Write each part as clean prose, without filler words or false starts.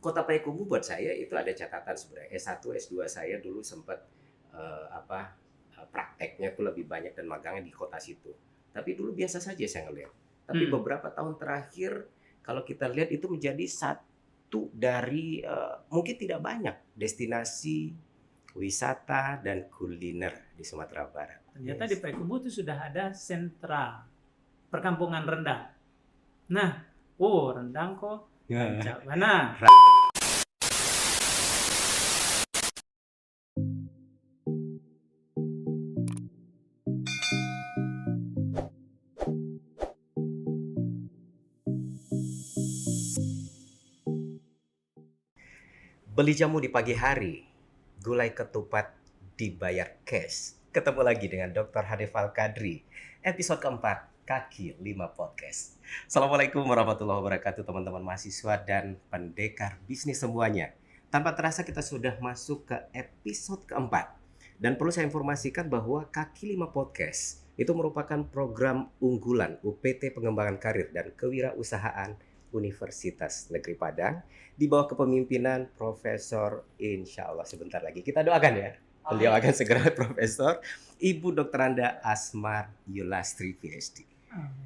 Kota Payakumbuh buat saya itu ada catatan sebenarnya. S1, S2 saya dulu sempat prakteknya tuh lebih banyak dan magangnya di kota situ. Tapi dulu biasa saja saya ngelihat. Tapi beberapa tahun terakhir kalau kita lihat itu menjadi satu dari mungkin tidak banyak destinasi wisata dan kuliner di Sumatera Barat. Ternyata di Payakumbuh itu sudah ada sentra perkampungan rendang. Nah, rendang kok rancak mana? Beli jamu di pagi hari, gulai ketupat dibayar cash. Ketemu lagi dengan Dr. Hanif Al-Kadri, episode keempat, Kaki 5 Podcast. Assalamualaikum warahmatullahi wabarakatuh teman-teman mahasiswa dan pendekar bisnis semuanya. Tanpa terasa kita sudah masuk ke episode keempat. Dan perlu saya informasikan bahwa Kaki 5 Podcast itu merupakan program unggulan UPT Pengembangan Karir dan Kewirausahaan Universitas Negeri Padang di bawah kepemimpinan Profesor, insya Allah sebentar lagi kita doakan ya, beliau akan segera Profesor Ibu Dr. Anda Asmar Yulastri PhD.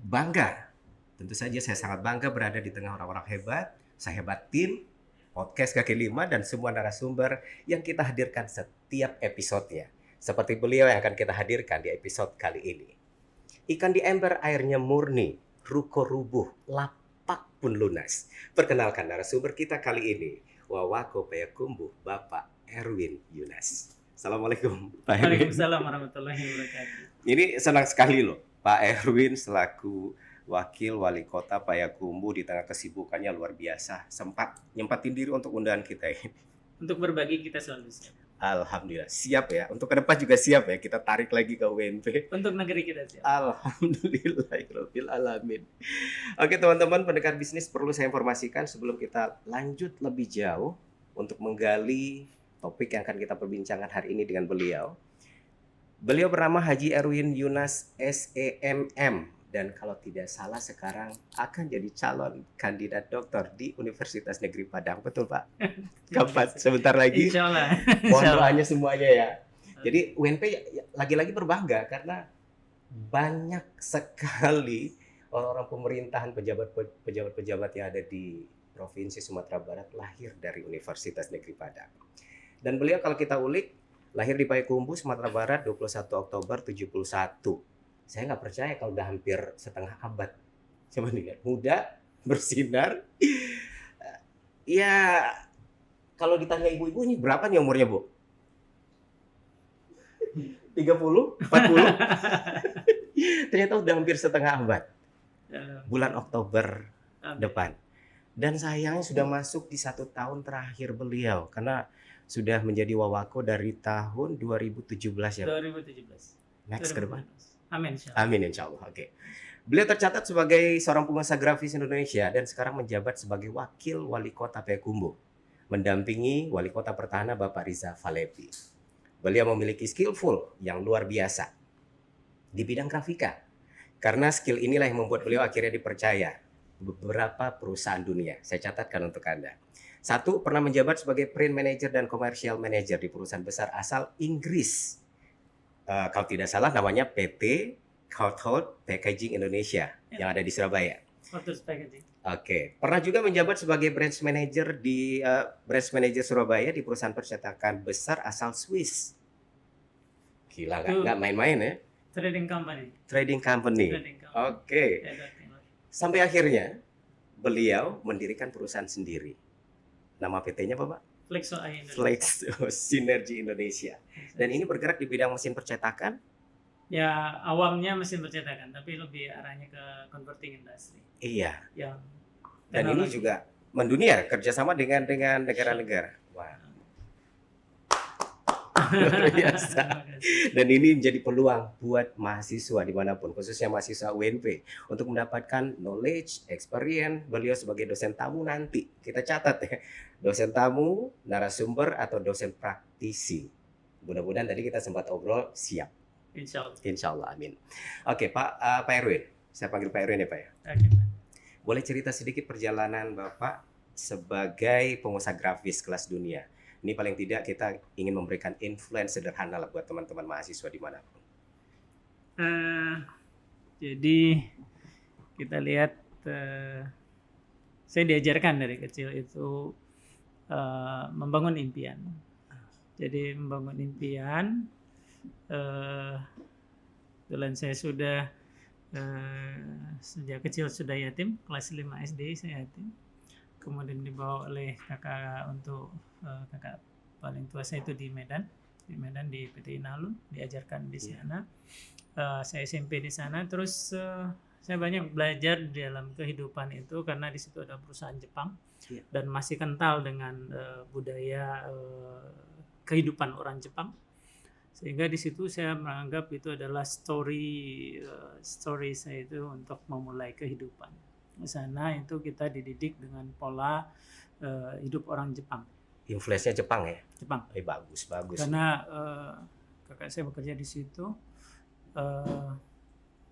Bangga, tentu saja saya sangat bangga berada di tengah orang-orang hebat, sehebat tim podcast Kaki 5 dan semua narasumber yang kita hadirkan setiap episodenya. Seperti beliau yang akan kita hadirkan di episode kali ini. Ikan di ember airnya murni, ruko rubuh, lapak pun lunas. Perkenalkan narasumber kita kali ini, Wawako Payakumbuh, Bapak Erwin Yunas. Assalamualaikum Pak Erwin. Waalaikumsalam warahmatullahi wabarakatuh. Ini senang sekali loh, Pak Erwin selaku Wakil Wali Kota Payakumbuh di tengah kesibukannya luar biasa, sempat nyempatin diri untuk undangan kita ini. Untuk berbagi kita selalu siap. Alhamdulillah, siap ya. Untuk ke depan juga siap ya, kita tarik lagi ke UNP. Untuk negeri kita siap. Alhamdulillahirabbil alamin. Oke teman-teman, pendekar bisnis, perlu saya informasikan sebelum kita lanjut lebih jauh untuk menggali topik yang akan kita perbincangkan hari ini dengan beliau. Beliau bernama Haji Erwin Yunas SEMM. Dan kalau tidak salah sekarang akan jadi calon kandidat doktor di Universitas Negeri Padang. Betul Pak? Kapan? Sebentar lagi. Insya Allah. Mohon doanya semuanya ya. Jadi UNP lagi-lagi berbangga karena banyak sekali orang-orang pemerintahan, pejabat-pejabat yang ada di Provinsi Sumatera Barat lahir dari Universitas Negeri Padang. Dan beliau kalau kita ulik, lahir di Payakumbuh, Sumatera Barat 21 Oktober 71. Saya nggak percaya kalau udah hampir setengah abad. Coba lihat, muda, bersinar. Ya, kalau ditanya ibu-ibu ini berapa nih umurnya, Bu? 30? 40? Ternyata udah hampir setengah abad. Bulan Oktober depan. Dan sayangnya sudah masuk di 1 tahun terakhir beliau. Karena sudah menjadi Wawako dari tahun 2017 ya. 2017. Next ke depan. Amin insya Allah. Amin insya Allah. Oke. Beliau tercatat sebagai seorang pengusaha grafis Indonesia dan sekarang menjabat sebagai Wakil Wali Kota Payakumbuh, mendampingi Wali Kota Pertahanan Bapak Riza Falepi. Beliau memiliki skillful yang luar biasa di bidang grafika. Karena skill inilah yang membuat beliau akhirnya dipercaya beberapa perusahaan dunia. Saya catatkan untuk Anda. 1, pernah menjabat sebagai print manager dan commercial manager di perusahaan besar asal Inggris. Kalau tidak salah namanya PT Courtauld Packaging Indonesia yang ada di Surabaya. Courtauld Packaging. Oke, pernah juga menjabat sebagai branch manager di branch manager Surabaya di perusahaan percetakan besar asal Swiss. Gila, nggak main-main ya? Trading company. Trading company. Oke. Sampai akhirnya beliau mendirikan perusahaan sendiri. Nama PT-nya apa, Pak? Flexo Sinergi Indonesia. Dan ini bergerak di bidang mesin percetakan? Ya, awamnya mesin percetakan, tapi lebih arahnya ke converting industry. Iya. Dan ini juga mendunia kerjasama dengan negara-negara. Wah. Luar biasa. Dan ini menjadi peluang buat mahasiswa dimanapun, khususnya mahasiswa UNP, untuk mendapatkan knowledge, experience beliau sebagai dosen tamu nanti. Kita catat ya, dosen tamu, narasumber, atau dosen praktisi. Mudah-mudahan tadi kita sempat obrol siap. Insya Allah. Insya Allah, amin. Oke, Pak Erwin. Saya panggil Pak Erwin ya Pak ya. Oke, Pak. Boleh cerita sedikit perjalanan Bapak sebagai pengusaha grafis kelas dunia. Ini paling tidak kita ingin memberikan influence sederhana lah buat teman-teman mahasiswa dimanapun. Jadi kita lihat, saya diajarkan dari kecil itu membangun impian. Jadi membangun impian. Kebetulan saya sudah sejak kecil sudah yatim, kelas 5 SD saya yatim. Kemudian dibawa oleh kakak untuk kakak paling tua saya itu di Medan di PT Inalum, diajarkan di sana. Saya SMP di sana, terus saya banyak belajar di dalam kehidupan itu karena di situ ada perusahaan Jepang dan masih kental dengan budaya kehidupan orang Jepang, sehingga di situ saya menganggap itu adalah story saya itu untuk memulai kehidupan. Di sana itu kita dididik dengan pola hidup orang Jepang. Influence-nya Jepang ya? Jepang. Bagus. Karena kakak saya bekerja di situ,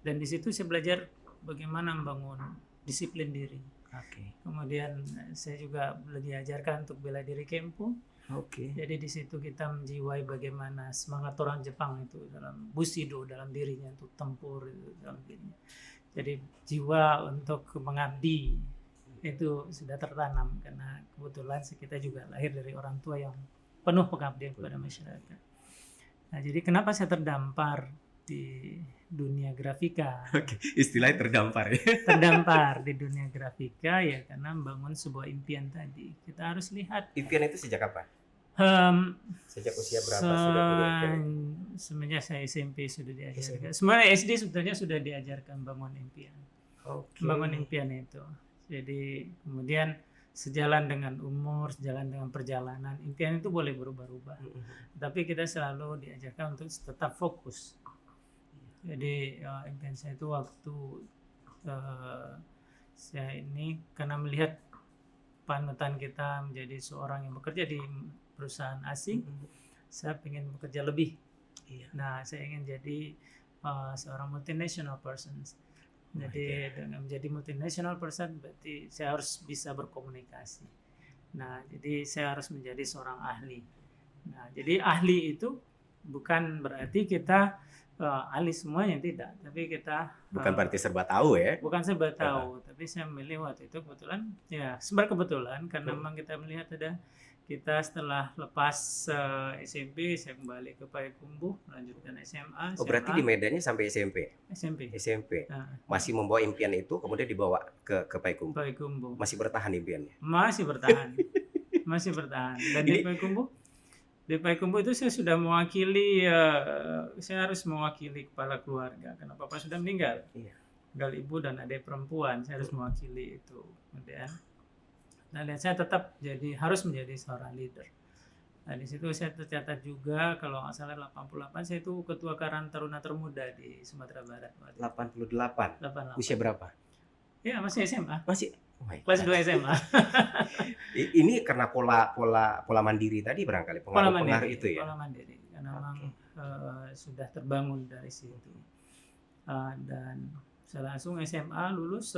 dan di situ saya belajar bagaimana membangun disiplin diri. Kemudian saya juga diajarkan untuk bela diri kempo. Jadi di situ kita menjiwai bagaimana semangat orang Jepang itu dalam bushido, dalam dirinya untuk tempur itu dalam dirinya. Jadi jiwa untuk mengabdi itu sudah tertanam karena kebetulan kita juga lahir dari orang tua yang penuh pengabdian kepada masyarakat. Nah, jadi kenapa saya terdampar di dunia grafika? Istilahnya terdampar ya. Terdampar di dunia grafika ya karena membangun sebuah impian tadi. Kita harus lihat. Impian itu sejak kapan? Sejak usia berapa sudah punya impian? Semenjak saya SMP sudah diajarkan. Sebenarnya SD sebetulnya sudah diajarkan bangun impian. Bangun impian itu. Jadi kemudian sejalan dengan umur, sejalan dengan perjalanan, impian itu boleh berubah-ubah. Tapi kita selalu diajarkan untuk tetap fokus. Jadi impian saya itu waktu saya ini karena melihat panutan kita menjadi seorang yang bekerja di perusahaan asing, saya ingin bekerja lebih. Nah, saya ingin jadi seorang multinational person. Jadi dengan menjadi multinational person berarti saya harus bisa berkomunikasi. Nah, jadi saya harus menjadi seorang ahli. Nah, jadi ahli itu bukan berarti kita ahli semuanya, tidak, tapi kita bukan berarti serba tahu ya. Bukan serba tahu, tapi saya memilih waktu itu kebetulan ya kebetulan karena memang kita melihat ada kita setelah lepas SMP saya kembali ke Payakumbuh melanjutkan SMA. Berarti di Medannya sampai SMP. Nah, masih membawa impian itu kemudian dibawa ke Payakumbuh. Masih bertahan impiannya. Masih bertahan. Masih bertahan. Dan di Payakumbuh itu saya sudah mewakili, saya harus mewakili kepala keluarga karena papa sudah meninggal. Tinggal ibu dan adik perempuan, saya harus mewakili itu. Kemudian dan saya tetap harus menjadi seorang leader. Nah, di situ saya tercatat juga kalau nggak salah 88 saya itu ketua Karang Taruna Termuda di Sumatera Barat. 88. Usia berapa? Ya, masih SMA. Masih kelas 2 SMA. Ini karena pola mandiri tadi barangkali pengaruh itu ya. Pola mandiri karena memang sudah terbangun dari situ. Dan saya langsung SMA lulus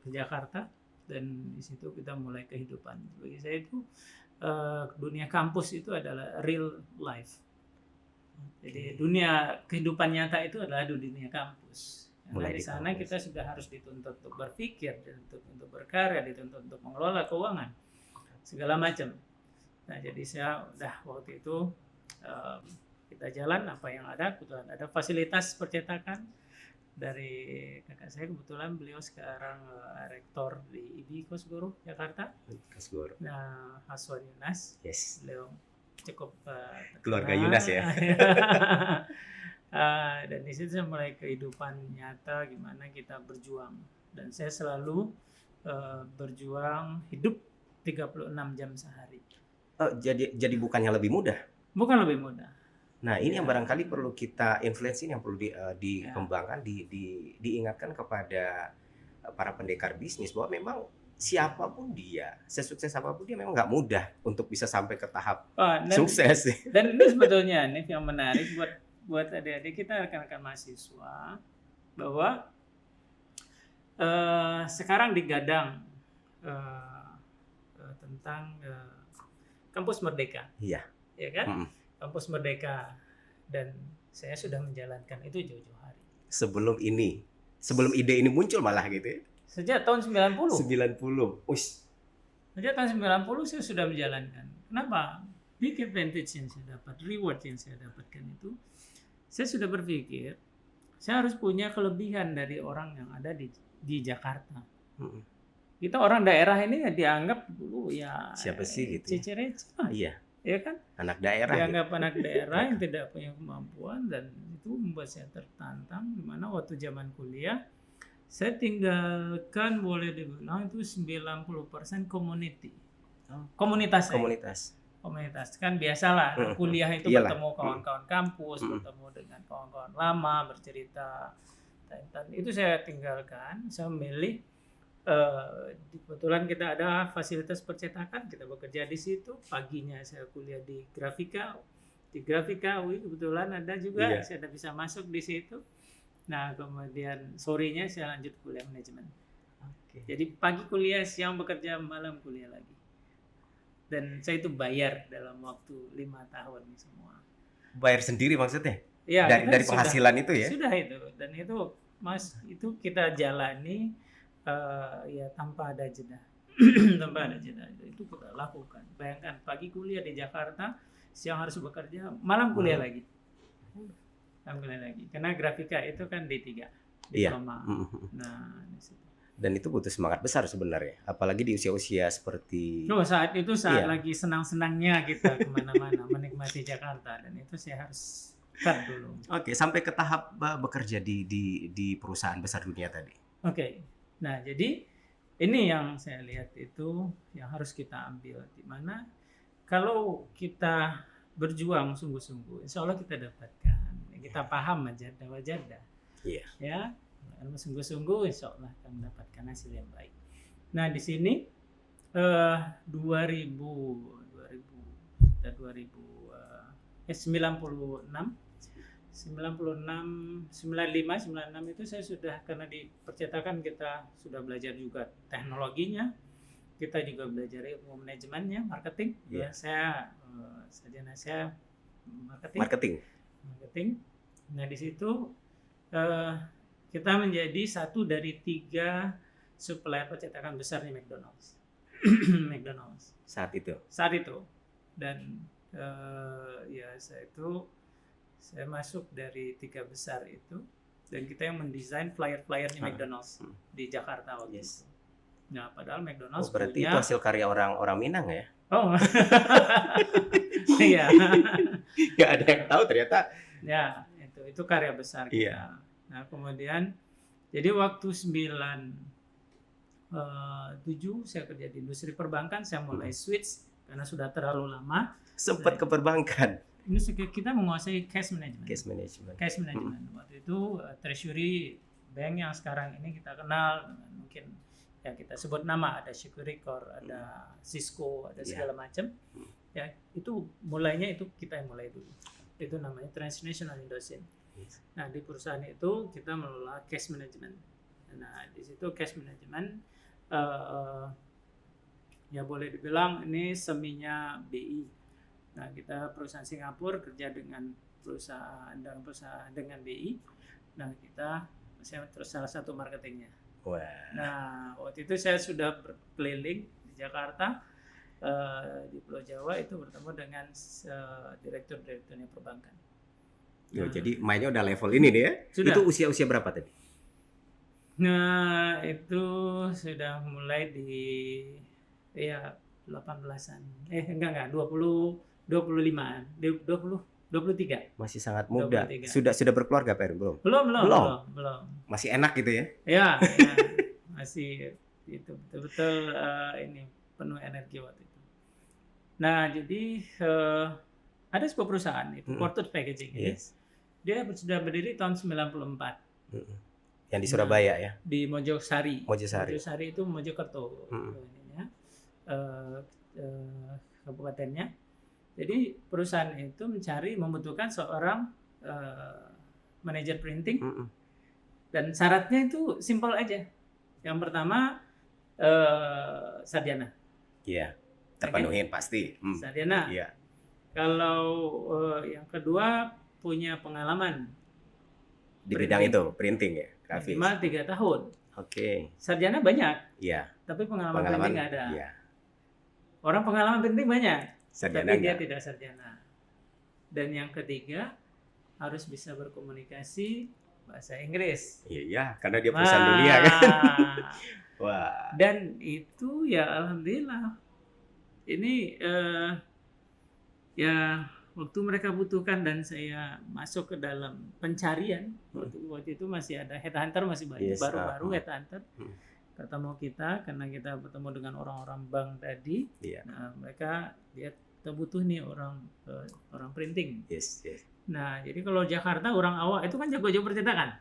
ke Jakarta. Dan di situ kita mulai kehidupan. Bagi saya itu dunia kampus itu adalah real life. Jadi dunia kehidupan nyata itu adalah dunia kampus. Karena di sana kita sudah harus dituntut untuk berpikir, dituntut untuk berkarya, dituntut untuk mengelola keuangan, segala macam. Nah, jadi saya udah waktu itu kita jalan apa yang ada. Kebetulan ada fasilitas percetakan. Dari kakak saya kebetulan beliau sekarang rektor di IBI Kosgoro Jakarta. Nah, Haswan Yunas. Beliau cukup keluarga Yunas ya. Dan di situ saya mulai kehidupan nyata gimana kita berjuang. Dan saya selalu berjuang hidup 36 jam sehari. Jadi bukannya lebih mudah? Bukan lebih mudah. Nah, ini yang barangkali perlu kita influence, ini yang perlu dikembangkan, diingatkan kepada para pendekar bisnis bahwa memang siapapun dia, sesukses apapun dia memang nggak mudah untuk bisa sampai ke tahap sukses. Dan ini sebetulnya nih yang menarik buat adik-adik kita, rekan-rekan mahasiswa, bahwa sekarang digadang tentang Kampus Merdeka. Iya. Ya kan? Mm-mm. Kampus Merdeka, dan saya sudah menjalankan itu jauh-jauh hari. Sebelum ide ini muncul malah gitu ya. Sejak tahun 90. 90. Ush. Sejak tahun 90 saya sudah menjalankan. Kenapa? Big advantage yang saya dapat, reward yang saya dapatkan itu, saya sudah berpikir saya harus punya kelebihan dari orang yang ada di Jakarta. Mm-mm. Kita orang daerah ini ya dianggap dulu ya Siapa sih gitu ya? cece-receh, Iya, ya kan? anak daerah. Dianggap anak daerah yang tidak punya kemampuan, dan itu membuat saya tertantang, di mana waktu zaman kuliah saya tinggalkan boleh dibilang itu 90% community. Komunitas saya. Komunitas kan biasalah kuliah itu Iyalah. bertemu kawan-kawan kampus, bertemu dengan kawan-kawan lama, bercerita, dan itu saya tinggalkan. Saya memilih kebetulan kita ada fasilitas percetakan, kita bekerja di situ. Paginya saya kuliah di Grafika UI, kebetulan ada juga, saya bisa masuk di situ. Nah, kemudian sorenya saya lanjut kuliah manajemen. Jadi pagi kuliah, siang bekerja, malam kuliah lagi. Dan saya itu bayar dalam waktu 5 tahun semua. Bayar sendiri maksudnya? Ya, dari penghasilan itu ya? Sudah itu, dan itu itu kita jalani ya tanpa ada jeda. Tanpa ada jeda itu kita lakukan. Bayangkan pagi kuliah di Jakarta, siang harus bekerja, malam kuliah lagi. Karena Grafika itu kan D3 diploma. Nah, di situ. Dan itu butuh semangat besar sebenarnya, apalagi di usia-usia seperti saat lagi senang-senangnya kita kemana-mana menikmati Jakarta, dan itu saya harus cut dulu. Oke, sampai ke tahap bekerja di perusahaan besar dunia tadi. Oke. Nah, jadi ini yang saya lihat itu yang harus kita ambil, di mana kalau kita berjuang sungguh-sungguh, insya Allah kita dapatkan. Kita paham wajada. Iya. Ya, kalau sungguh-sungguh, insya Allah akan mendapatkan hasil yang baik. Nah, di sini 95, 96 itu saya sudah, karena di percetakan kita sudah belajar juga teknologinya, kita juga belajar ilmu manajemennya, marketing. Yeah. Saya sarjana saya marketing. Nah, di situ kita menjadi satu dari 3 supplier percetakan besar di McDonald's. Saat itu. Dan ya saya masuk dari 3 besar itu, dan kita yang mendesain flyer-flyernya McDonald's di Jakarta waktu itu. Nah, padahal McDonald's berarti punya, itu hasil karya orang Minang ya? Oh. Iya. Ya, ada yang tahu ternyata. Ya, itu karya besar kita. Iya. Nah, kemudian jadi waktu 97 saya kerja di industri perbankan, saya mulai switch karena sudah terlalu lama. Sempat ke perbankan. Industri kita menguasai cash management. Cash management. Waktu itu treasury bank yang sekarang ini kita kenal, mungkin ya kita sebut nama, ada Securicor, ada Cisco, ada segala macam. Ya, itu mulainya itu kita yang mulai dulu. Itu namanya Transnational Indosin. Nah, di perusahaan itu kita mengelola cash management. Nah, di situ cash management ya boleh dibilang ini seminya BI. Nah, kita perusahaan Singapura kerja dengan perusahaan dengan BI. Nah, saya terus salah satu marketingnya. Wah. Nah, waktu itu saya sudah berkeliling di Jakarta, di Pulau Jawa itu bertemu dengan direktur-direkturnya perbankan. Jadi mainnya udah level ini nih ya? Sudah. Itu usia berapa tadi? Nah, itu sudah mulai di 18-an. Enggak, 25-an. 23. Masih sangat muda. 23. Sudah berkeluarga, Pak Heru? Belum. Masih enak gitu ya? Ya. Masih itu betul-betul ini penuh energi waktu itu. Nah, jadi ada sebuah perusahaan itu Corporate Packaging. Yes. Dia sudah berdiri tahun 94. Yang di Surabaya ya? Di Mojosari. Mojosari itu Mojokerto. Kabupatennya. Jadi perusahaan itu membutuhkan seorang manajer printing. Dan syaratnya itu simpel aja. Yang pertama sarjana. Iya. terpenuhin pasti. Sarjana. Iya. Kalau yang kedua punya pengalaman Di bidang itu, printing ya, grafis. minimal 3 tahun. Oke. Sarjana banyak, Iya. tapi pengalaman printing nggak ada. Iya. Orang pengalaman printing banyak, Sarjana tapi dia enggak. tidak sarjana. Dan yang ketiga harus bisa berkomunikasi bahasa Inggris. Iya, karena dia perusahaan dunia kan. Wah. Dan itu ya alhamdulillah. Ini ya waktu mereka butuhkan dan saya masuk ke dalam pencarian. Waktu itu masih ada headhunter, masih banyak, baru-baru headhunter. Ketemu kita karena kita bertemu dengan orang-orang bank tadi. Iya. Nah, mereka kita butuh nih orang printing. Yes. Nah, jadi kalau Jakarta orang awak itu kan jago-jago percetakan.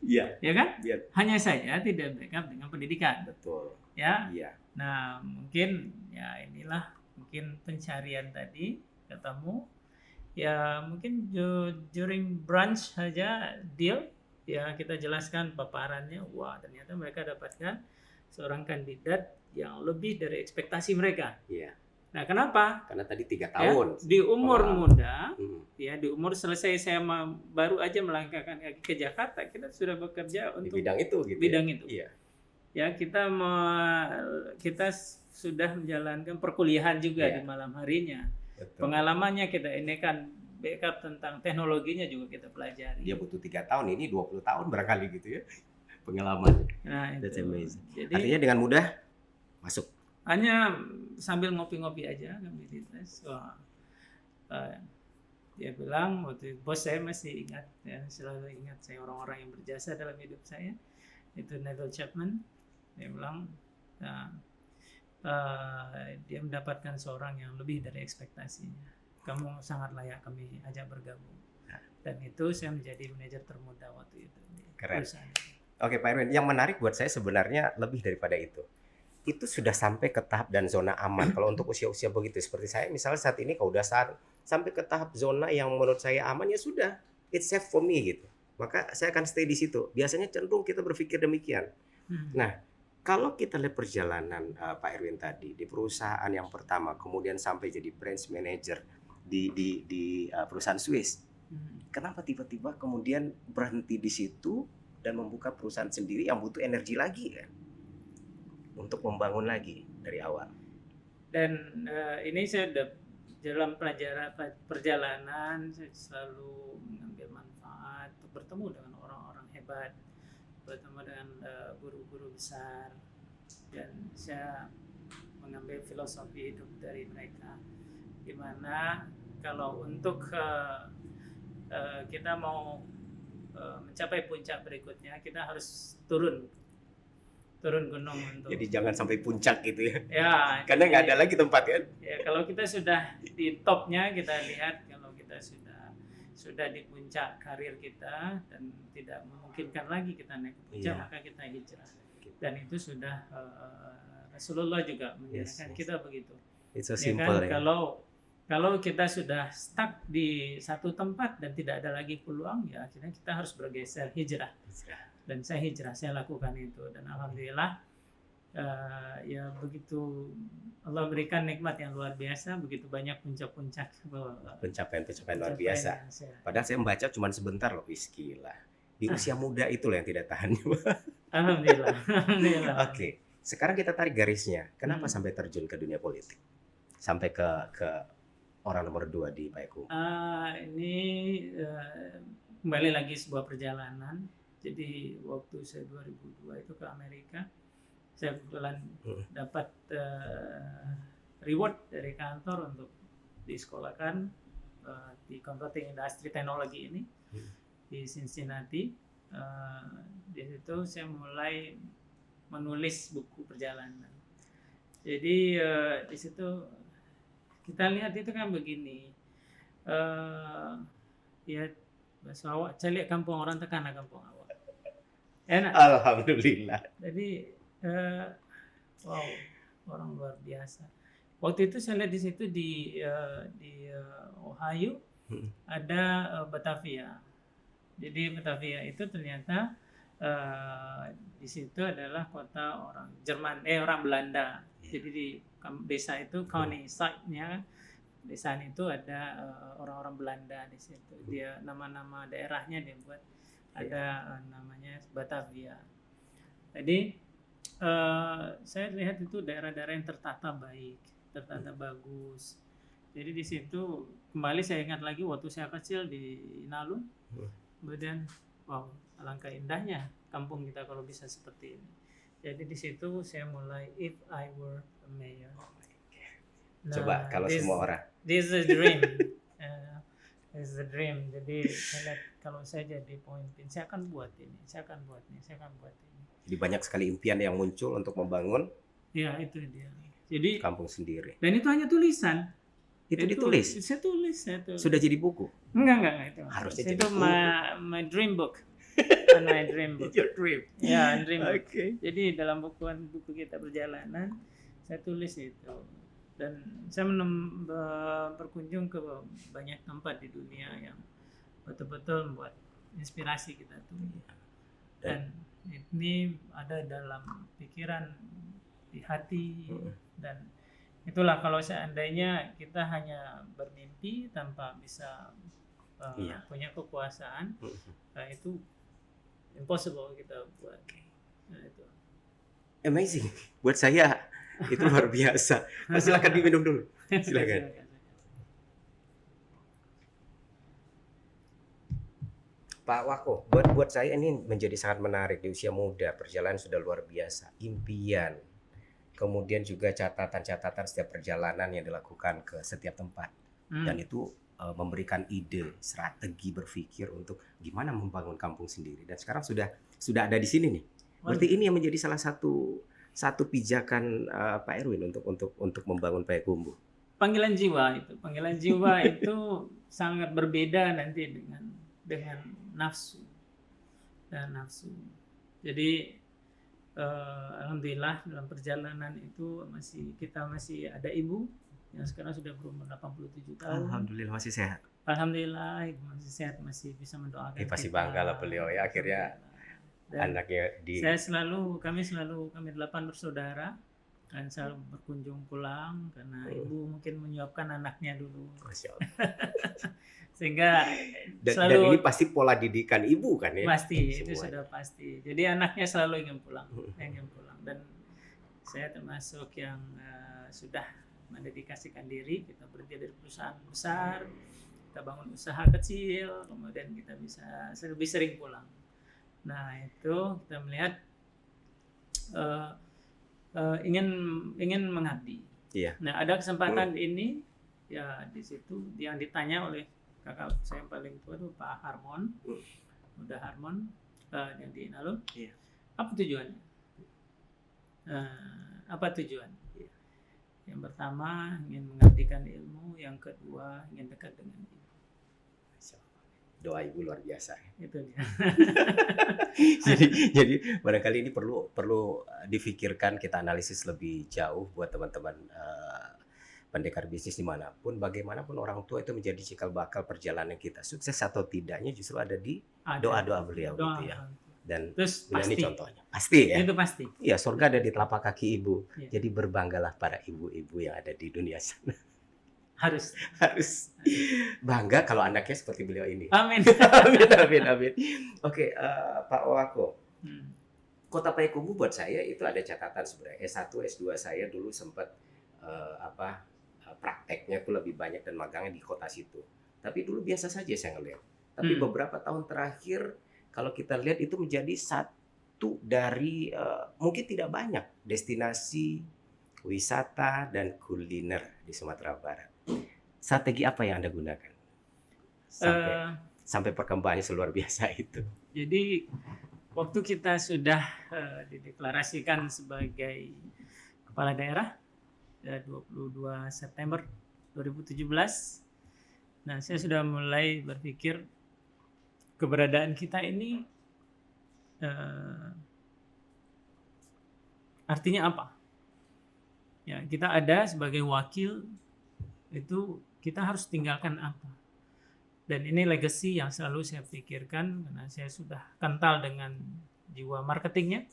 Iya. Ya kan? Iya. Hanya saja tidak backup dengan pendidikan. Betul. Ya. Iya. Nah, mungkin ya inilah mungkin pencarian tadi ketemu. Ya, mungkin during brunch saja deal ya kita jelaskan paparannya. Wah, ternyata mereka dapatkan seorang kandidat yang lebih dari ekspektasi mereka. Iya. Nah, kenapa? Karena tadi 3 tahun. Ya, di umur muda, Ya, di umur selesai saya baru aja melangkahkan kaki ke Jakarta, kita sudah bekerja di untuk bidang itu gitu. bidang ya? itu. Iya. Ya, kita sudah menjalankan perkuliahan juga di malam harinya. Betul. Pengalamannya kita ini kan backup tentang teknologinya juga kita pelajari. Dia butuh 3 tahun, ini 20 tahun barangkali gitu ya. Pengalaman. Nah, That's itu. amazing. Jadi Artinya dengan mudah masuk. hanya sambil ngopi-ngopi aja kami dites. Dia bilang waktu bos saya masih ingat ya, selalu ingat saya orang-orang yang berjasa dalam hidup saya. Itu Neville Chapman. Dia bilang dia mendapatkan seorang yang lebih dari ekspektasinya. Kamu sangat layak kami ajak bergabung. Dan itu saya menjadi manajer termuda waktu itu di perusahaan. Oke Pak Erwin, yang menarik buat saya sebenarnya lebih daripada itu. Itu sudah sampai ke tahap dan zona aman. Kalau untuk usia-usia begitu, seperti saya misalnya saat ini kalau udah sampai ke tahap zona yang menurut saya aman, ya sudah, it's safe for me gitu. Maka saya akan stay di situ. Biasanya cenderung kita berpikir demikian. Nah, kalau kita lihat perjalanan Pak Erwin tadi di perusahaan yang pertama, kemudian sampai jadi branch manager di perusahaan Swiss, kenapa tiba-tiba kemudian berhenti di situ dan membuka perusahaan sendiri yang butuh energi lagi ya untuk membangun lagi dari awal? Dan ini saya udah dalam perjalanan saya selalu mengambil manfaat untuk bertemu dengan orang-orang hebat, bertemu dengan guru-guru besar, dan saya mengambil filosofi hidup dari mereka, dimana kalau untuk kita mau mencapai puncak berikutnya, kita harus turun gunung untuk. Jadi jangan sampai puncak gitu ya. Ya. Karena nggak ada lagi tempat kan. Ya, kalau kita sudah di topnya, kita lihat kalau kita sudah di puncak karir kita dan tidak memungkinkan lagi kita naik ke puncak, maka kita hijrah. Dan itu sudah Rasulullah juga mengajarkan kita begitu. It's so Ya simple. kan? Kalau kita sudah stuck di satu tempat dan tidak ada lagi peluang, ya akhirnya kita harus bergeser, hijrah. Dan saya hijrah, saya lakukan itu, dan alhamdulillah ya begitu Allah berikan nikmat yang luar biasa, begitu banyak puncak-puncak pencapaian luar biasa. Padahal saya membaca cuma sebentar loh, gila. Di usia muda itu loh yang tidak tahan. Alhamdulillah. Oke, sekarang kita tarik garisnya. Kenapa sampai terjun ke dunia politik? Sampai ke orang nomor 2 di Payakumbuh. Ini kembali lagi sebuah perjalanan. Jadi waktu saya 2002 itu ke Amerika, saya kebetulan dapat reward dari kantor untuk disekolahkan di converting industry teknologi ini di Cincinnati. Di situ saya mulai menulis buku perjalanan. Jadi di situ kita lihat itu kan begini, ya bahasa awak, cari kampung orang tekan kampung awak. Enak. Alhamdulillah. Jadi wow, orang luar biasa. Waktu itu saya lihat di situ di Ohio ada Batavia. Jadi Batavia itu ternyata Di situ adalah kota orang orang Belanda. Jadi di desa itu countryside-nya, desaan itu ada orang-orang Belanda di situ. Dia nama-nama daerahnya dia buat ada namanya Batavia. Jadi saya lihat itu daerah-daerah yang tertata baik, tertata bagus. Jadi di situ kembali saya ingat lagi waktu saya kecil di Inalum. Kemudian wow, alangkah indahnya kampung kita kalau bisa seperti ini. Jadi di situ saya mulai if I were a mayor. Coba kalau semua orang. This is a dream. This is a dream. Jadi saya lihat kalau saya jadi pemimpin, saya akan buat ini, saya akan buat ini, saya akan buat ini. Jadi banyak sekali impian yang muncul untuk membangun. Ya itu dia. Jadi kampung sendiri. Dan itu hanya tulisan. Itu ditulis. Saya tulis. Sudah jadi buku. Enggak itu. Harusnya itu jadi buku. my dream book. My dream book. Your dream. Ya, dream book. Okay. Jadi dalam buku kita perjalanan, saya tulis itu. Dan saya berkunjung ke banyak tempat di dunia yang betul-betul membuat inspirasi kita tuh. Dan ini ada dalam pikiran, di hati, dan itulah kalau seandainya kita hanya bermimpi tanpa bisa punya kekuasaan, itu impossible kita buat. Nah, itu. Amazing. Buat saya itu luar biasa. Silakan diminum dulu. Silakan. Pak Wako, buat saya ini menjadi sangat menarik. Di usia muda, perjalanan sudah luar biasa. Impian, kemudian juga catatan-catatan setiap perjalanan yang dilakukan ke setiap tempat. Dan itu memberikan ide, strategi berpikir untuk gimana membangun kampung sendiri. Dan sekarang sudah ada di sini nih. Berarti ini yang menjadi salah satu pijakan Pak Erwin untuk membangun Payakumbuh. Panggilan jiwa itu sangat berbeda nanti dengan nafsu. Jadi alhamdulillah dalam perjalanan itu kita masih ada ibu yang sekarang sudah berumur 87 tahun. Alhamdulillah masih sehat. Alhamdulillah masih sehat, masih bisa mendoakan. Pasti bangga lah beliau ya akhirnya. Dan anaknya kami 8 bersaudara dan selalu berkunjung pulang karena ibu mungkin menyuapkan anaknya dulu. Masya Allah. Sehingga dan ini pasti pola didikan ibu kan ya? Pasti, itu sudah pasti. Jadi anaknya selalu ingin pulang, dan saya termasuk yang sudah mendedikasikan diri. Kita berhenti dari perusahaan besar, kita bangun usaha kecil, kemudian kita bisa lebih sering pulang. Nah itu kita melihat ingin mengabdi. Iya. Nah ada kesempatan ini ya di situ yang ditanya oleh kakak saya yang paling tua itu Pak Harmon, udah Harmon yang di Inalum. Iya. Apa tujuannya? Yang pertama ingin mengabdikan ilmu, yang kedua ingin dekat dengan ibu. Doa ibu luar biasa. Itu dia. jadi barangkali ini perlu difikirkan, kita analisis lebih jauh buat teman-teman pendekar bisnis dimanapun, bagaimanapun orang tua itu menjadi cikal bakal perjalanan kita. Sukses atau tidaknya justru ada di doa-doa beliau gitu ya. Dan terus ini contohnya. Pasti ya. Itu pasti. Iya, surga ada di telapak kaki ibu. Ya. Jadi berbanggalah para ibu-ibu yang ada di dunia sana. Harus bangga kalau anaknya seperti beliau ini. Amin. Amin. Oke, Pak Wako. Kota Payakumbuh buat saya itu ada catatan sebenarnya. S1, S2 saya dulu sempat prakteknya itu lebih banyak dan magangnya di kota situ. Tapi dulu biasa saja saya ngelihat. Tapi beberapa tahun terakhir kalau kita lihat itu menjadi satu dari mungkin tidak banyak destinasi wisata dan kuliner di Sumatera Barat. Strategi apa yang Anda gunakan sampai perkembangannya seluar biasa itu? Jadi waktu kita sudah dideklarasikan sebagai kepala daerah 22 September 2017, nah saya sudah mulai berpikir keberadaan kita ini artinya apa? Ya, kita ada sebagai wakil, itu kita harus tinggalkan apa? Dan ini legacy yang selalu saya pikirkan karena saya sudah kental dengan jiwa marketingnya.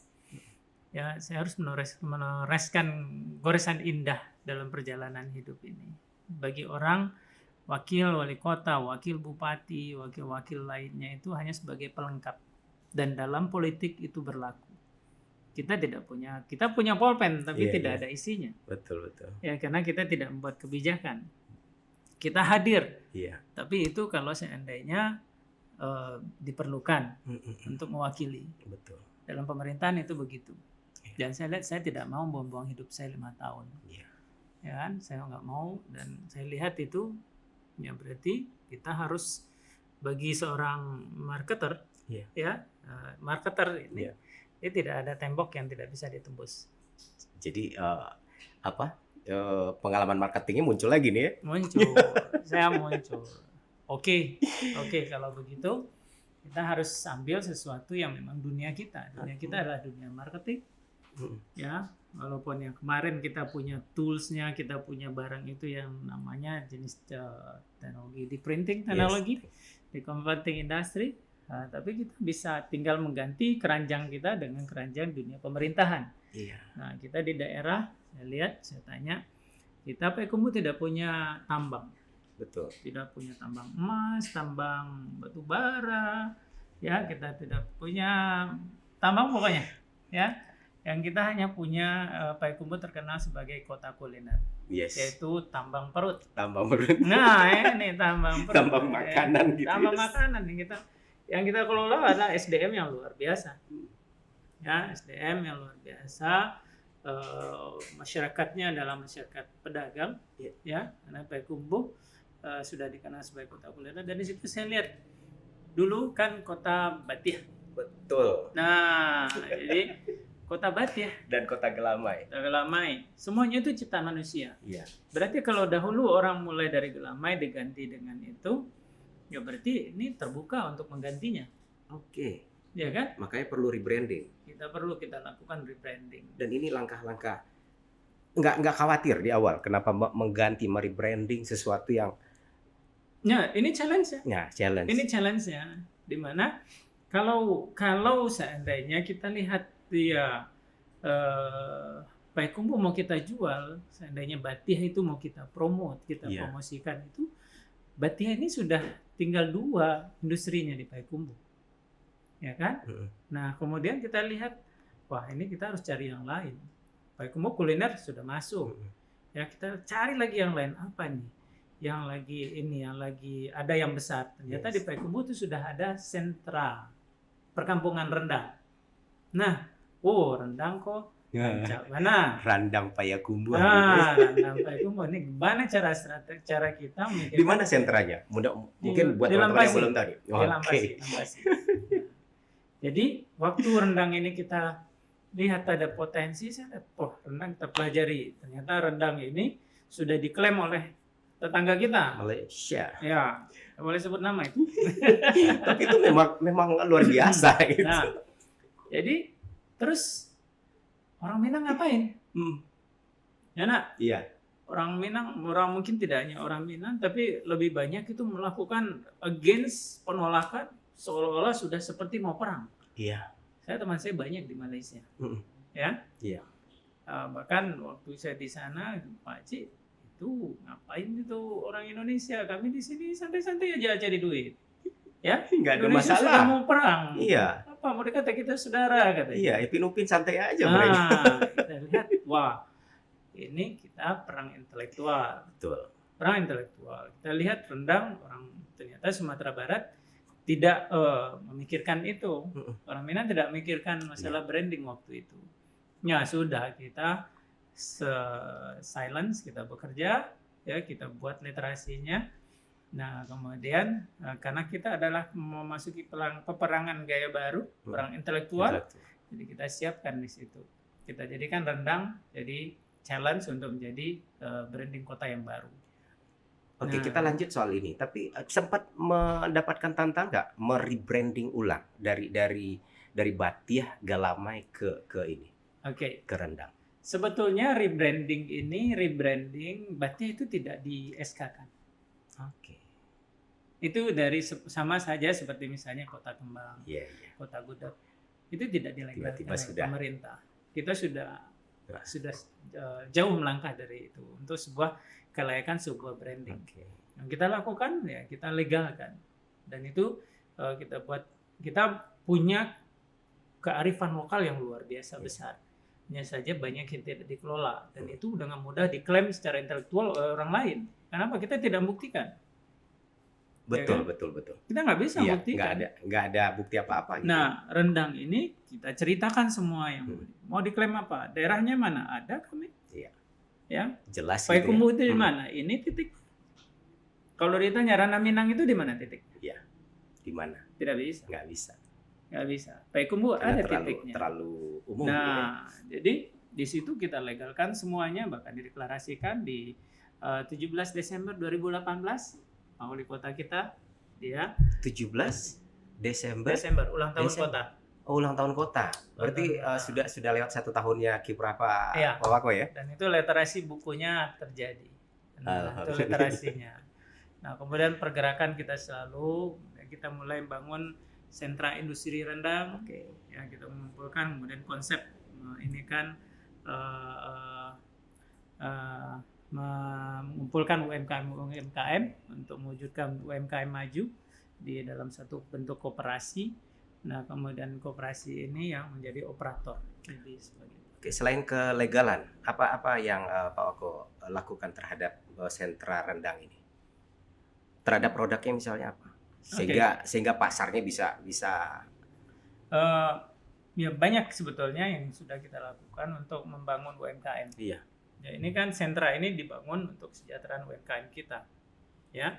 Ya, saya harus menoreskan goresan indah dalam perjalanan hidup ini. Bagi orang, wakil wali kota, wakil bupati, wakil-wakil lainnya itu hanya sebagai pelengkap. Dan dalam politik itu berlaku. Kita punya pulpen tapi tidak ada isinya. Betul. Ya, karena kita tidak membuat kebijakan. Kita hadir. Iya. Tapi itu kalau seandainya diperlukan untuk mewakili. Betul. Dalam pemerintahan itu begitu. Dan saya lihat saya tidak mau buang-buang hidup saya 5 tahun. Iya. Ya kan, saya nggak mau, dan saya lihat itu ya berarti kita harus, bagi seorang marketer, ya marketer ini dia tidak ada tembok yang tidak bisa ditembus. Jadi pengalaman marketingnya muncul lagi nih ya? Muncul, saya muncul. Oke, kalau begitu kita harus ambil sesuatu yang memang dunia kita. Dunia kita adalah dunia marketing. Ya, walaupun yang kemarin kita punya toolsnya, kita punya barang itu yang namanya jenis teknologi di printing teknologi, di converting industry. Tapi kita bisa tinggal mengganti keranjang kita dengan keranjang dunia pemerintahan. Iya. Nah, kita di daerah, saya tanya, kita Payakumbuh tidak punya tambang. Betul. Tidak punya tambang emas, tambang batu bara, ya, kita tidak punya tambang pokoknya, ya. Yang kita hanya punya, Payakumbuh terkenal sebagai kota kuliner. Yes. Yaitu tambang perut. Tambang perut. Nah, ini tambang perut. Tambang makanan gitu. Tambang makanan yang kita kelola adalah SDM yang luar biasa. Ya, SDM yang luar biasa. Masyarakatnya adalah masyarakat pedagang, ya, karena Payakumbuh sudah dikenal sebagai kota kuliner. Dan di situ saya lihat dulu kan kota Batiah. Betul. Nah, jadi kota Batiah dan kota Gelamai. Semuanya itu ciptaan manusia. Iya. Berarti kalau dahulu orang mulai dari Gelamai diganti dengan itu, ya berarti ini terbuka untuk menggantinya. Oke. Ya kan? Makanya perlu rebranding. Kita lakukan rebranding. Dan ini langkah-langkah nggak khawatir di awal kenapa merebranding sesuatu yang ini challenge ya. Challenge. Ini challenge-nya, di mana kalau seandainya kita lihat dia Payakumbuh mau kita jual, seandainya Batiah itu mau kita promote, kita promosikan itu, Batiah ini sudah tinggal 2 industrinya di Payakumbuh, ya kan? Nah, kemudian kita lihat, wah ini kita harus cari yang lain. Payakumbuh kuliner sudah masuk, ya kita cari lagi yang lain apa nih? Yang lagi ada yang besar. Ternyata di Payakumbuh itu sudah ada sentra perkampungan rendang. Nah, rendang kok. Mana? Randang Payakumbuh. Randang Payakumbuh. Ini gimana cara kita memikirkan? Di mana sentranya? Mungkin buat teman-teman yang belum tahu. Di Lampasi. Jadi waktu rendang ini kita lihat ada potensi, saya lihat, rendang kita pelajari. Ternyata rendang ini sudah diklaim oleh tetangga kita. Malaysia. Ya, boleh sebut nama itu. Tapi itu memang luar biasa gitu. Nah, jadi terus orang Minang ngapain? Ya nak? Iya. Orang mungkin tidak hanya orang Minang, tapi lebih banyak itu melakukan against, penolakan, seolah-olah sudah seperti mau perang. Iya. Teman saya banyak di Malaysia. Ya? Iya. Bahkan waktu saya di sana, Pak Cik, itu ngapain itu orang Indonesia? Kami di sini santai-santai aja cari duit. Ya, nggak ada Indonesia masalah. Sudah mau perang. Iya. Apa mau dikata kita saudara katanya. Iya, Upin santai aja mereka. Kita lihat, wah, ini kita perang intelektual. Betul. Perang intelektual. Kita lihat rendang orang ternyata Sumatera Barat tidak memikirkan itu. Orang Minang tidak memikirkan masalah branding waktu itu. Ya sudah, kita silence, kita bekerja, ya kita buat literasinya. Nah, kemudian karena kita adalah memasuki peperangan gaya baru, perang intelektual, jadi kita siapkan di situ. Kita jadikan rendang jadi challenge untuk menjadi branding kota yang baru. Oke, kita lanjut soal ini. Tapi sempat mendapatkan tantangan nggak merebranding ulang dari Batiah, Gelamai ke ini? Oke. Ke rendang. Sebetulnya rebranding Batiah itu tidak di SK-kan. Oke. Itu sama saja seperti misalnya Kota Kembang, Kota Gudeg. itu tidak dilegalkan Tiba-tiba oleh sudah. pemerintah. Kita sudah Wah. jauh melangkah dari itu untuk sebuah kelayakan sebuah branding. Oke. Yang kita lakukan ya kita legalkan, dan itu kita punya kearifan lokal yang luar biasa besar. Hanya saja banyak yang tidak dikelola, dan itu dengan mudah diklaim secara intelektual oleh orang lain. Kenapa? Kita tidak membuktikan. Betul, Ya kan? betul. Kita nggak bisa Iya, buktikan. nggak ada bukti apa-apa gitu. Nah, rendang ini kita ceritakan semua yang mau diklaim apa, daerahnya mana, ada kami. Iya. Ya. Jelas Payakumbuh gitu itu di mana? Ini titik. Kalau ditanya Ranah Minang itu di mana titik? Iya. Di mana? Tidak bisa. Nggak bisa. Nggak bisa. Payakumbuh ada titiknya. Terlalu umum. Nah, jadi di situ kita legalkan semuanya, bahkan dideklarasikan di 17 Desember 2018. Pak Wali Kota kita, dia 17 Desember ulang tahun Desember. kota. Oh, ulang tahun kota. Berarti sudah lewat 1 tahunnya kiprah Pak Wako ya? Dan itu literasi bukunya terjadi. Nah, itu literasinya. Nah, kemudian pergerakan kita selalu, kita mulai bangun sentra industri rendang. Oke. Ya, kita mengumpulkan, kemudian konsep ini kan mengumpulkan UMKM untuk mewujudkan UMKM maju di dalam satu bentuk koperasi. Nah, kemudian koperasi ini yang menjadi operator. Jadi Oke, selain kelegalan, apa yang Pak Wako lakukan terhadap sentra rendang ini? Terhadap produknya misalnya apa? Sehingga pasarnya bisa ya banyak sebetulnya yang sudah kita lakukan untuk membangun UMKM. Iya. Ya, ini kan sentra ini dibangun untuk kesejahteraan UMKM kita. Ya.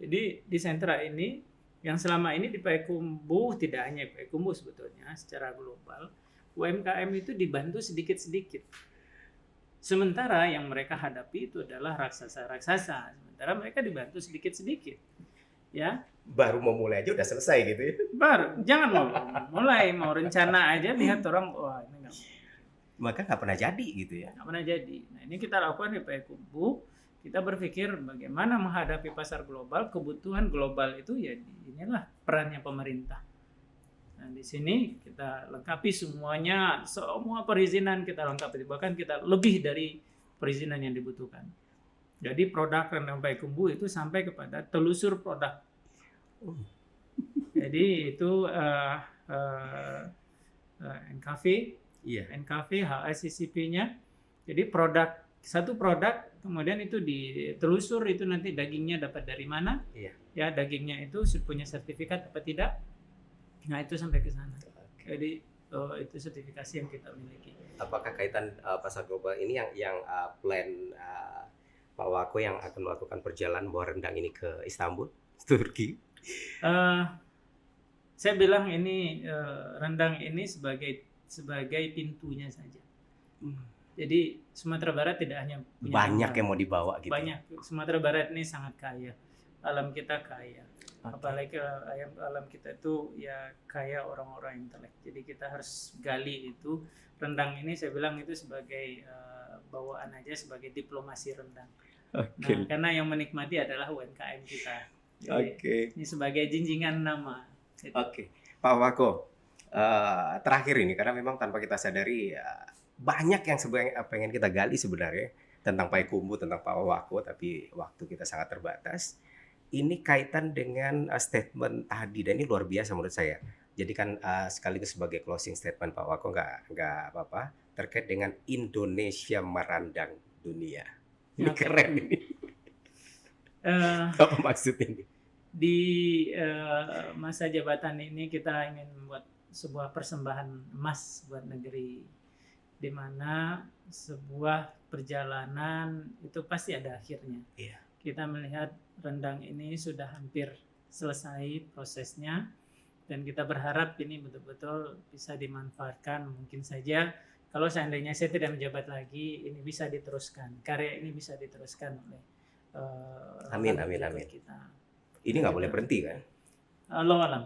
Jadi di sentra ini yang selama ini di Payakumbuh, tidak hanya Payakumbuh sebetulnya, secara global UMKM itu dibantu sedikit-sedikit. Sementara yang mereka hadapi itu adalah raksasa-raksasa. Sementara mereka dibantu sedikit-sedikit. Ya. Baru mau mulai aja udah selesai gitu ya. Jangan mau rencana aja, lihat orang, wah ini nggak. Maka nggak pernah jadi gitu ya. Nggak pernah jadi. Nah, ini kita lakukan di Payakumbuh. Kita berpikir bagaimana menghadapi pasar global, kebutuhan global itu ya inilah perannya pemerintah. Nah, di sini kita lengkapi semuanya, semua perizinan kita lengkapi, bahkan kita lebih dari perizinan yang dibutuhkan. Jadi produk rendang Payakumbuh itu sampai kepada telusur produk. Jadi itu NKV, NKV, HACCP-nya. Jadi satu produk, kemudian itu ditelusur, itu nanti dagingnya dapat dari mana, ya dagingnya itu punya sertifikat apa tidak. Nah, itu sampai ke sana. Jadi itu sertifikasi yang kita miliki. Apakah kaitan pasar global ini yang plan Pak Wako yang akan melakukan perjalanan bawa rendang ini ke Istanbul, Turki? Saya bilang ini rendang ini sebagai pintunya saja. Jadi Sumatera Barat tidak hanya punya banyak rendang. Yang mau dibawa gitu. Banyak. Sumatera Barat ini sangat kaya. Alam kita kaya. Apalagi alam kita itu ya kaya orang-orang intelek. Jadi kita harus gali itu. Rendang ini saya bilang itu sebagai bawaan aja, sebagai diplomasi rendang. Nah, karena yang menikmati adalah UMKM kita. Jadi, ini sebagai jinjingan nama. Pak Wako, terakhir ini karena memang tanpa kita sadari banyak yang sebenarnya pengen kita gali sebenarnya tentang Payakumbuh, tentang Pak Wako, tapi waktu kita sangat terbatas. Ini kaitan dengan statement tadi, dan ini luar biasa menurut saya. Jadi kan sekaligus sebagai closing statement Pak Wako, nggak apa-apa, terkait dengan Indonesia merandang dunia. Ini keren ini. Apa maksud ini? Di masa jabatan ini kita ingin membuat sebuah persembahan emas buat negeri, di mana sebuah perjalanan itu pasti ada akhirnya. Kita melihat rendang ini sudah hampir selesai prosesnya, dan kita berharap ini betul-betul bisa dimanfaatkan. Mungkin saja kalau seandainya saya tidak menjabat lagi, ini bisa diteruskan, karya ini bisa diteruskan oleh amin. kita. Ini nggak boleh berhenti kan? Allah alam.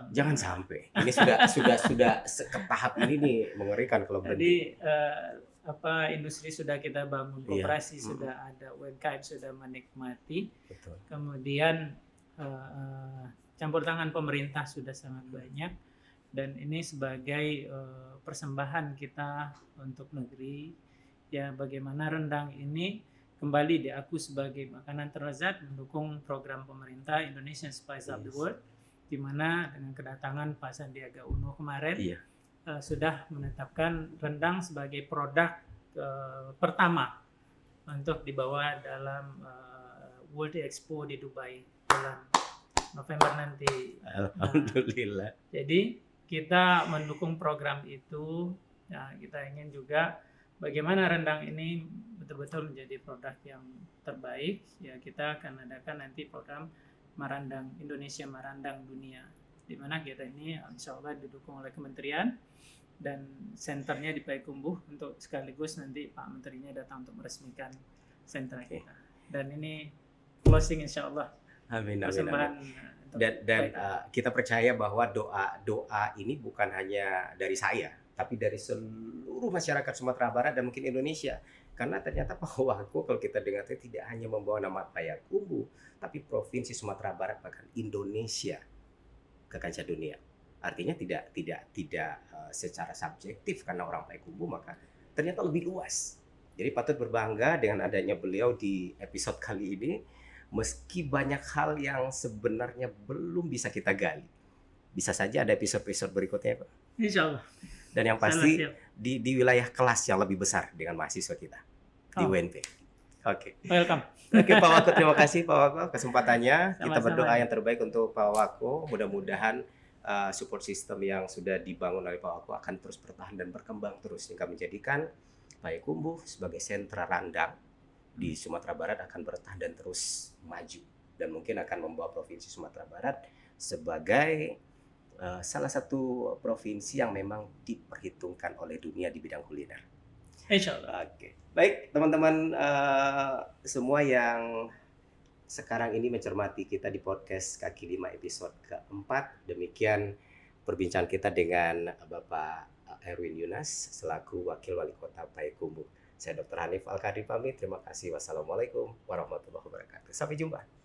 Jangan sampai. Ini sudah ke tahap ini nih, mengerikan kalau berhenti. Jadi industri sudah kita bangun, koperasi sudah ada, UMKM sudah menikmati. Betul. Kemudian campur tangan pemerintah sudah sangat banyak. dan ini sebagai persembahan kita untuk negeri, ya bagaimana rendang ini kembali diakui sebagai makanan terlezat mendukung program pemerintah Indonesian Spice of the World, di mana dengan kedatangan Pak Sandiaga Uno kemarin sudah menetapkan rendang sebagai produk pertama untuk dibawa dalam World Expo di Dubai bulan November nanti. Alhamdulillah. Jadi kita mendukung program itu. Ya, kita ingin juga bagaimana rendang ini betul-betul menjadi produk yang terbaik. Ya, kita akan adakan nanti program Marandang Indonesia Marandang Dunia, di mana kita ini insya Allah didukung oleh kementerian dan senternya di Payakumbuh, untuk sekaligus nanti Pak Menterinya datang untuk meresmikan sentra kita. Dan ini closing insya Allah. Amin, amin, Persembahan amin. Dan kita percaya bahwa doa ini bukan hanya dari saya, tapi dari seluruh masyarakat Sumatera Barat dan mungkin Indonesia. Karena ternyata Pawaku kalau kita dengar tidak hanya membawa nama Payakumbuh, tapi Provinsi Sumatera Barat bahkan Indonesia ke kancah dunia. Artinya tidak secara subjektif karena orang Payakumbuh, maka ternyata lebih luas. Jadi patut berbangga dengan adanya beliau di episode kali ini, meski banyak hal yang sebenarnya belum bisa kita gali. Bisa saja ada episode-episode berikutnya, Pak. Insya Allah. Dan yang pasti di wilayah kelas yang lebih besar dengan mahasiswa kita di UNP. Oke. Welcome. Oke, Pak Wako, terima kasih Pak Wako kesempatannya. Sama-sama. Kita berdoa yang terbaik untuk Pak Wako. Mudah-mudahan support system yang sudah dibangun oleh Pak Wako akan terus bertahan dan berkembang terus hingga menjadikan Payakumbuh sebagai sentra randang di Sumatera Barat akan bertahan dan terus maju, dan mungkin akan membawa Provinsi Sumatera Barat sebagai salah satu provinsi yang memang diperhitungkan oleh dunia di bidang kuliner. Insya Allah. Oke. Baik teman-teman semua yang sekarang ini mencermati kita di podcast Kaki 5 episode keempat. Demikian perbincangan kita dengan Bapak Erwin Yunas selaku Wakil Wali Kota Payakumbuh. Saya Dr. Hanif Al-Kadri pamit. Terima kasih. Wassalamualaikum warahmatullahi wabarakatuh. Sampai jumpa.